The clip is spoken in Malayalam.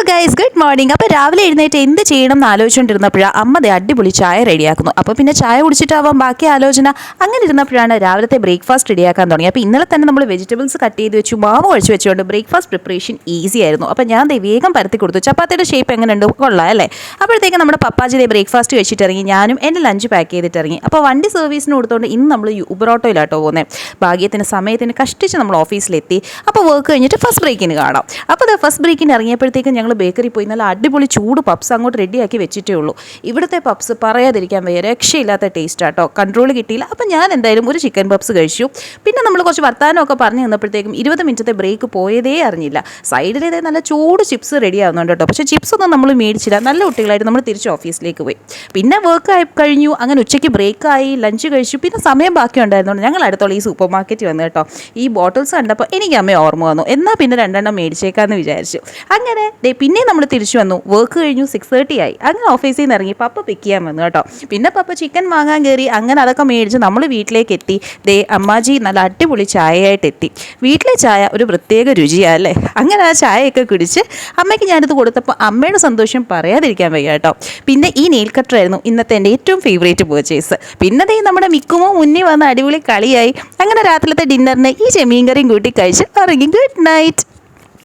Guys good morning. അപ്പോൾ രാവിലെ എഴുന്നേറ്റ് എന്ത് ചെയ്യണം എന്ന് ആലോചിച്ചുകൊണ്ടിരുന്നപ്പോഴാണ് അമ്മ ദേ അടിപൊളി ചായ റെഡിയാക്കുന്നു. അപ്പോൾ പിന്നെ ചായ കുടിച്ചിട്ടാവാം ബാക്കി ആലോചന. അങ്ങനെ ഇരുന്നപ്പോഴാണ് രാവിലത്തെ ബ്രേക്ക്ഫാസ്റ്റ് റെഡിയാക്കാൻ തുടങ്ങി. അപ്പോൾ ഇന്നലെ തന്നെ നമ്മൾ വെജിറ്റബിൾസ് കട്ട് ചെയ്ത് വെച്ചു, മാവ് കുഴച്ച് വെച്ചുകൊണ്ട് ബ്രേക്ക്ഫാസ്റ്റ് പ്രിപ്പറേഷൻ ഈസി ആയിരുന്നു. അപ്പോൾ ഞാൻ ദേ വേഗം പരത്തി കൊടുത്തു. ചപ്പാത്തിയുടെ ഷേപ്പ് എങ്ങനെയുണ്ട്, കൊള്ളാം അല്ലേ? അപ്പോഴത്തേക്ക് നമ്മുടെ പപ്പാജി ദേ ബ്രേക്ക്ഫാസ്റ്റ് കഴിച്ചിട്ട് ഇറങ്ങി, ഞാനും എൻ്റെ ലഞ്ച് പാക്ക് ചെയ്തിട്ട് ഇറങ്ങി. അപ്പോൾ വണ്ടി സർവീസിന് കൊടുത്തുകൊണ്ട് ഇന്ന് നമ്മൾ യൂബർ ഓട്ടോയിലാട്ടോ പോകുന്നത്. ഭാഗ്യത്തിന് സമയത്തിന് കഷ്ടിച്ച് നമ്മൾ ഓഫീസിലെത്തി. അപ്പോൾ വർക്ക് കഴിഞ്ഞിട്ട് ഫസ്റ്റ് ബ്രേക്കിന് കാണാം. അപ്പോൾ അത് ഫസ്റ്റ് ബ്രേക്കിന് ഇറങ്ങിയപ്പോഴത്തേക്കും ഞങ്ങൾ ബേക്കറി പോയി നല്ല അടിപൊളി ചൂട് പപ്സ് അങ്ങോട്ട് റെഡിയാക്കി വെച്ചിട്ടേ ഉള്ളൂ. ഇവിടുത്തെ പപ്സ് പറയാതിരിക്കാൻ വയ്യ, രക്ഷയില്ലാത്ത ടേസ്റ്റാട്ടോ, കൺട്രോൾ കിട്ടിയില്ല. അപ്പോൾ ഞാൻ എന്തായാലും ഒരു ചിക്കൻ പപ്സ് കഴിച്ചു. പിന്നെ നമ്മൾ കുറച്ച് വർത്താനമൊക്കെ പറഞ്ഞു നിന്നപ്പോഴത്തേക്കും 20 മിനിറ്റത്തെ ബ്രേക്ക് പോയതേ അറിഞ്ഞില്ല. സൈഡിലേതേ നല്ല ചൂട് ചിപ്സ് റെഡി ആവുന്നുണ്ട് കേട്ടോ. പക്ഷേ ചിപ്സ് ഒന്നും നമ്മൾ മേടിച്ചില്ല. നല്ല കുട്ടികളായിട്ട് നമ്മൾ തിരിച്ച് ഓഫീസിലേക്ക് പോയി. പിന്നെ വർക്ക് ആയി കഴിഞ്ഞു. അങ്ങനെ ഉച്ചയ്ക്ക് ബ്രേക്കായി, ലഞ്ച് കഴിച്ചു. പിന്നെ സമയം ബാക്കി ഉണ്ടായിരുന്നുകൊണ്ട് ഞങ്ങൾ അടുത്തുള്ള ഈ സൂപ്പർ മാർക്കറ്റിൽ വന്നു കേട്ടോ. ഈ ബോട്ടിൽസ് കണ്ടപ്പോൾ എനിക്ക് അമ്മ ഓർമ്മ വന്നു. എന്നാൽ പിന്നെ 2 എണ്ണം മേടിച്ചേക്കാമെന്ന് വിചാരിച്ചു. അങ്ങനെ പിന്നെ നമ്മൾ തിരിച്ചു വന്നു. വർക്ക് കഴിഞ്ഞു, 6:30 ആയി. അങ്ങനെ ഓഫീസിൽ നിന്ന് ഇറങ്ങി പപ്പ പിക്ക് ചെയ്യാൻ വന്നു കേട്ടോ. പിന്നെ പപ്പ ചിക്കൻ വാങ്ങാൻ കയറി. അങ്ങനെ അതൊക്കെ മേടിച്ച് നമ്മൾ വീട്ടിലേക്ക് എത്തി. അമ്മാജി നല്ല അടിപൊളി ചായയായിട്ട് എത്തി. വീട്ടിലെ ചായ ഒരു പ്രത്യേക രുചിയാണ് അല്ലേ? അങ്ങനെ ആ ചായയൊക്കെ കുടിച്ച് അമ്മയ്ക്ക് ഞാനിത് കൊടുത്തപ്പോൾ അമ്മയുടെ സന്തോഷം പറയാതിരിക്കാൻ വയ്യ കേട്ടോ. പിന്നെ ഈ നെയിൽ കട്ടറായിരുന്നു ഇന്നത്തെ എൻ്റെ ഏറ്റവും ഫേവറേറ്റ് പർച്ചേസ്. പിന്നെ നമ്മുടെ മിക്കുമോ മുന്നിൽ വന്ന അടിപൊളി കളിയായി. അങ്ങനെ രാത്രിയിലത്തെ ഡിന്നറിന് ഈ ചെമ്മീൻ കറിയും കൂട്ടി കഴിച്ച് ഇറങ്ങി. Good night.